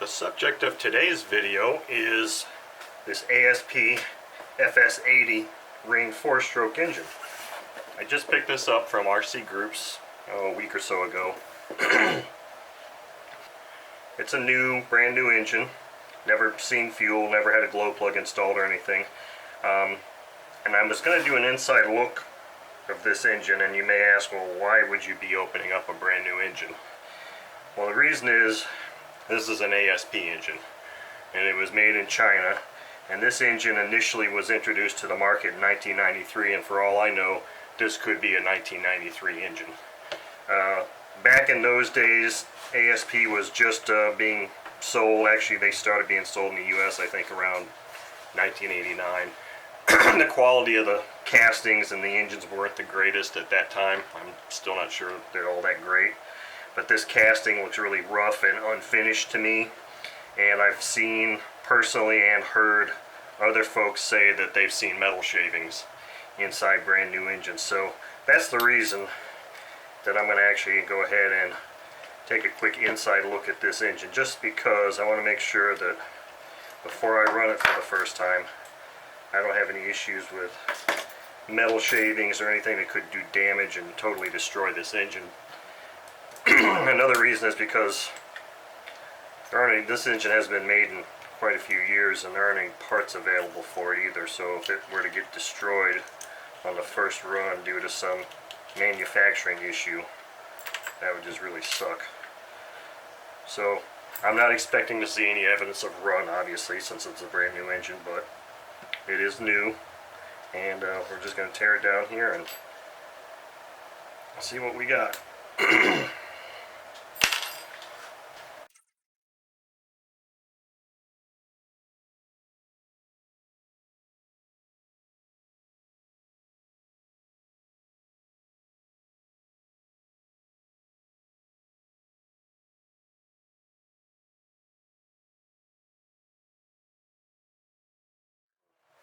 The subject of today's video is this ASP FS80 ring 4-stroke engine. I just picked this up from RC Groups a week or so ago. It's a brand new engine. Never seen fuel, never had a glow plug installed or anything. And I was going to do an inside look of this engine, and you may ask, well, why would you be opening up a brand new engine? Well, the reason is this is an ASP engine, and it was made in China, and this engine initially was introduced to the market in 1993, and for all I know, this could be a 1993 engine. Back in those days, ASP was just being sold. Actually, they started being sold in the US, I think, around 1989. The quality of the castings and the engines weren't the greatest at that time. I'm still not sure they're all that great. But this casting looks really rough and unfinished to me. And I've seen personally and heard other folks say that they've seen metal shavings inside brand new engines. So that's the reason that I'm going to actually go ahead and take a quick inside look at this engine, just because I want to make sure that before I run it for the first time, I don't have any issues with metal shavings or anything that could do damage and totally destroy this engine. Another reason is because this engine has been made in quite a few years, and there aren't any parts available for it either. So if it were to get destroyed on the first run due to some manufacturing issue, that would just really suck. So I'm not expecting to see any evidence of run, obviously, since it's a brand new engine, but it is new, and we're just going to tear it down here and see what we got.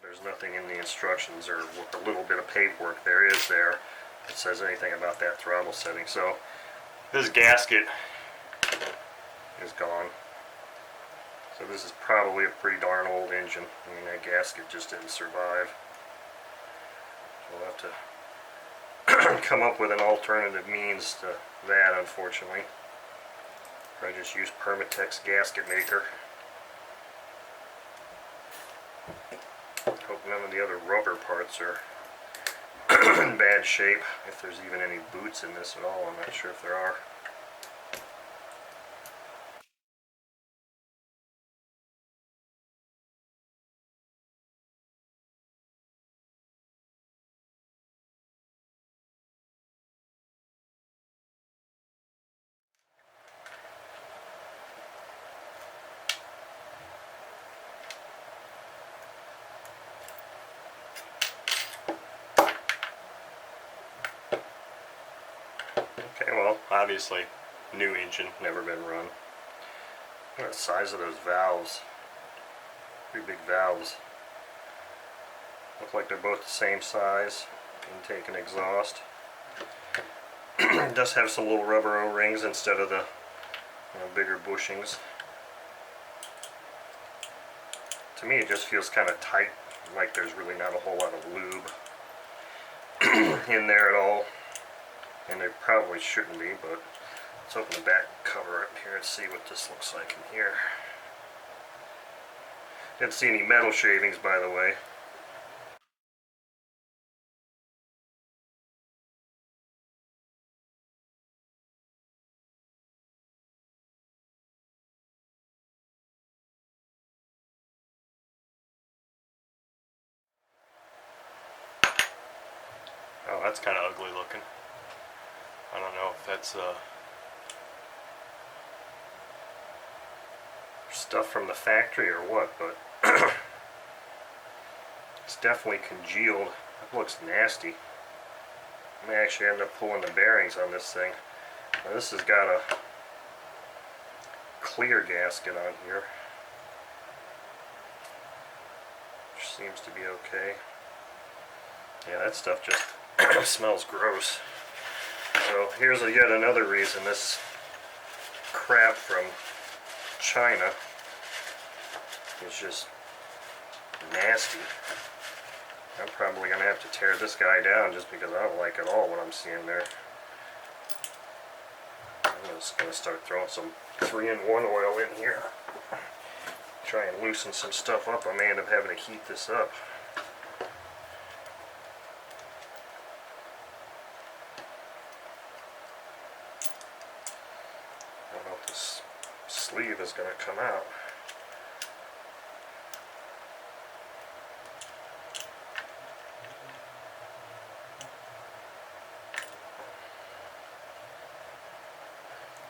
There's nothing in the instructions or a little bit of paperwork there is there that says anything about that throttle setting. So this gasket is gone. So this is probably a pretty darn old engine. I mean, that gasket just didn't survive. So we'll have to come up with an alternative means to that, unfortunately. I just use Permatex gasket maker. Hope none of the other rubber parts are in bad shape. If there's even any boots in this at all, I'm not sure if there are. Okay, well, obviously, new engine, never been run. Look at the size of those valves. Pretty big valves. Look like they're both the same size, intake and exhaust. It does have some little rubber O-rings instead of the bigger bushings. To me, it just feels kind of tight, like there's really not a whole lot of lube in there at all. And there probably shouldn't be, but let's open the back cover up here and see what this looks like in here. Didn't see any metal shavings, by the way. Oh, that's kind of ugly looking. I don't know if that's stuff from the factory or what, but it's definitely congealed. It looks nasty. I may actually end up pulling the bearings on this thing. Now, this has got a clear gasket on here, which seems to be okay. Yeah, that stuff just smells gross. So here's yet another reason this crap from China is just nasty. I'm probably going to have to tear this guy down just because I don't like it all what I'm seeing there. I'm just going to start throwing some 3-in-1 oil in here. Try and loosen some stuff up. I may end up having to heat this up. I don't know if this sleeve is going to come out.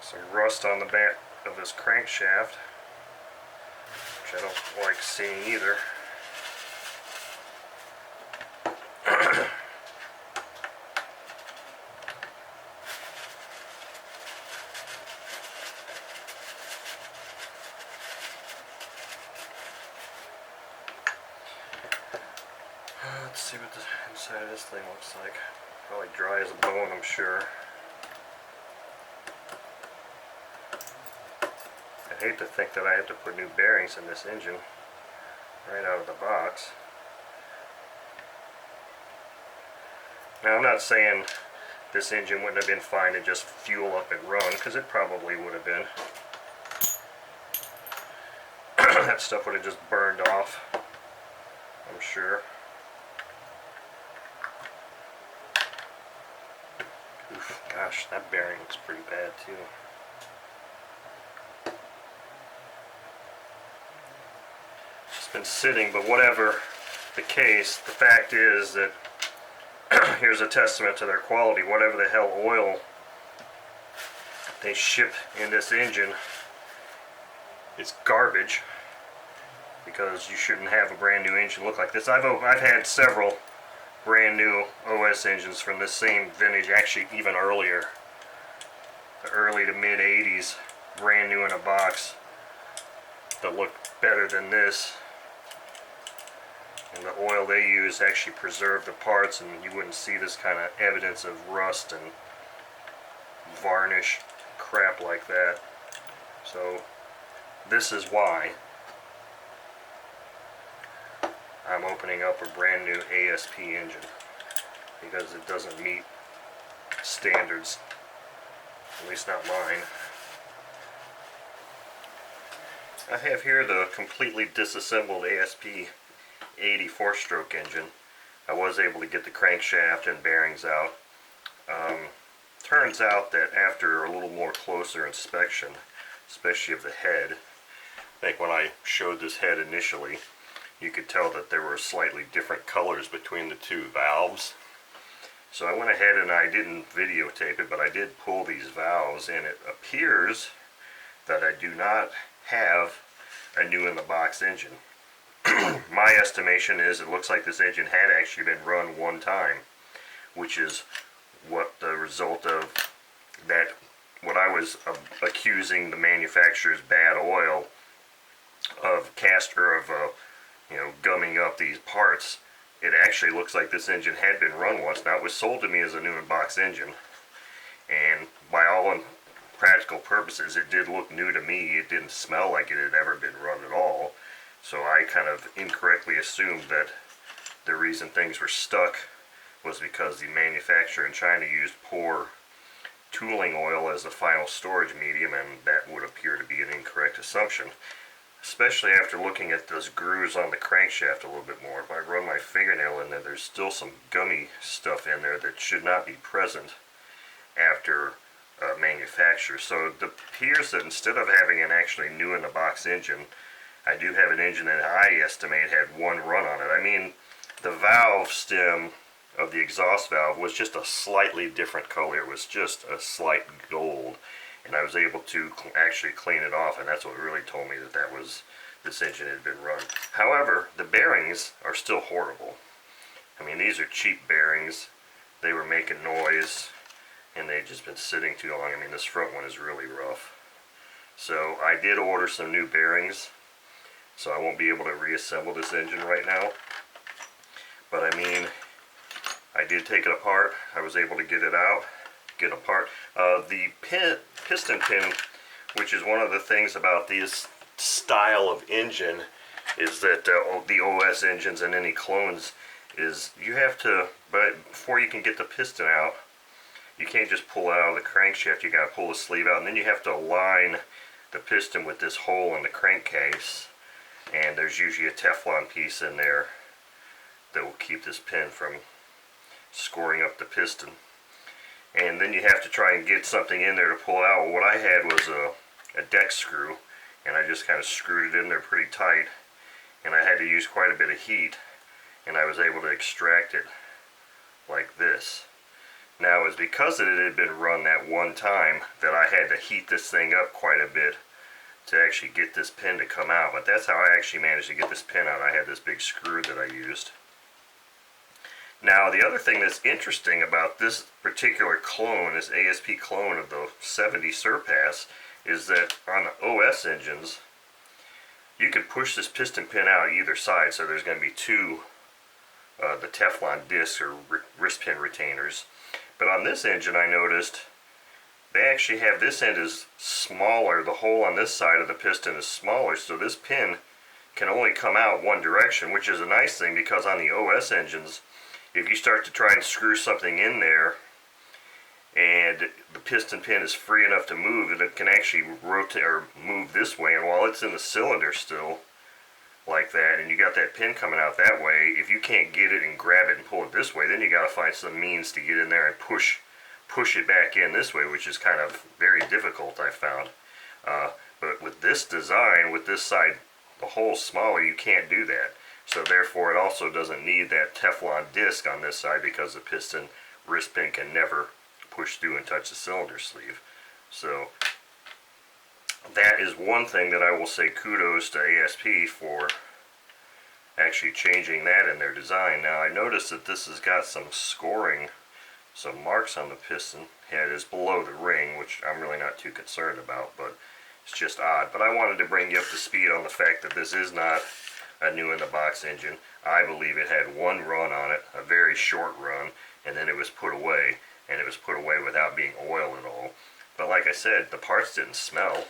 Some rust on the back of this crankshaft, which I don't like seeing either. Let's see what the inside of this thing looks like. Probably dry as a bone, I'm sure. I hate to think that I have to put new bearings in this engine right out of the box. Now, I'm not saying this engine wouldn't have been fine to just fuel up and run, because it probably would have been. That stuff would have just burned off, I'm sure. Oof, gosh, that bearing looks pretty bad too. Been sitting, but whatever the case, the fact is that here's a testament to their quality. Whatever the hell oil they ship in this engine, it's garbage, because you shouldn't have a brand new engine look like this. I've had several brand new OS engines from this same vintage, actually even earlier, the early to mid 80s, brand new in a box, that look better than this. And the oil they use actually preserved the parts, and you wouldn't see this kind of evidence of rust and varnish crap like that. So this is why I'm opening up a brand new ASP engine, because it doesn't meet standards, at least not mine. I have here the completely disassembled ASP 80 4-stroke engine. I was able to get the crankshaft and bearings out. Turns out that after a little more closer inspection, especially of the head, I think when I showed this head initially, you could tell that there were slightly different colors between the two valves. So I went ahead and I didn't videotape it, but I did pull these valves, and it appears that I do not have a new in the box engine. My estimation is it looks like this engine had actually been run one time, which is what the result of that, what I was accusing the manufacturer's bad oil of gumming up these parts. It actually looks like this engine had been run once. Now, it was sold to me as a new in box engine, and by all practical purposes it did look new to me. It didn't smell like it had ever been run at all. So I kind of incorrectly assumed that the reason things were stuck was because the manufacturer in China used poor tooling oil as the final storage medium, and that would appear to be an incorrect assumption, especially after looking at those grooves on the crankshaft a little bit more. If I run my fingernail in there, there's still some gummy stuff in there that should not be present after manufacture. So it appears that instead of having an actually new in the box engine, I do have an engine that I estimate had one run on it. I mean, the valve stem of the exhaust valve was just a slightly different color. It was just a slight gold, and I was able to actually clean it off, and that's what really told me that this engine had been run. However, the bearings are still horrible. I mean, these are cheap bearings. They were making noise, and they've just been sitting too long. I mean, this front one is really rough. So I did order some new bearings, so I won't be able to reassemble this engine right now. But I mean, I did take it apart. I was able to get it out, get apart. The piston pin, which is one of the things about this style of engine, is that the OS engines and any clones is you have to, but before you can get the piston out, you can't just pull it out of the crankshaft. You got to pull the sleeve out, and then you have to align the piston with this hole in the crankcase. And there's usually a Teflon piece in there that will keep this pin from scoring up the piston. And then you have to try and get something in there to pull out. Well, what I had was a deck screw, and I just kind of screwed it in there pretty tight. And I had to use quite a bit of heat, and I was able to extract it like this. Now, it was because it had been run that one time that I had to heat this thing up quite a bit to actually get this pin to come out. But that's how I actually managed to get this pin out. I had this big screw that I used. Now, the other thing that's interesting about this particular clone, this ASP clone of the 70 Surpass, is that on the OS engines, you can push this piston pin out either side. So there's going to be two the Teflon discs or wrist pin retainers. But on this engine, I noticed they actually have this end is smaller. The hole on this side of the piston is smaller, so this pin can only come out one direction, which is a nice thing because on the OS engines, if you start to try and screw something in there and the piston pin is free enough to move, it can actually rotate or move this way, and while it's in the cylinder still like that, and you got that pin coming out that way, if you can't get it and grab it and pull it this way, then you got to find some means to get in there and push it back in this way, which is kind of very difficult, I found. But with this design, with this side, the hole smaller, you can't do that. So therefore, it also doesn't need that Teflon disc on this side because the piston wrist pin can never push through and touch the cylinder sleeve. So that is one thing that I will say kudos to ASP for actually changing that in their design. Now, I noticed that this has got some scoring, some marks on the piston head is below the ring, which I'm really not too concerned about, but it's just odd. But I wanted to bring you up to speed on the fact that this is not a new in the box engine. I believe it had one run on it, a very short run, and then it was put away, and it was put away without being oiled at all. But like I said, the parts didn't smell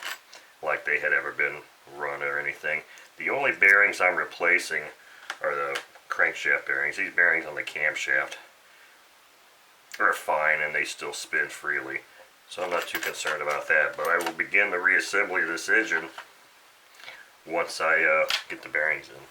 like they had ever been run or anything. The only bearings I'm replacing are the crankshaft bearings. These bearings on the camshaft are fine and they still spin freely, so I'm not too concerned about that. But I will begin the reassembly of this engine once I get the bearings in.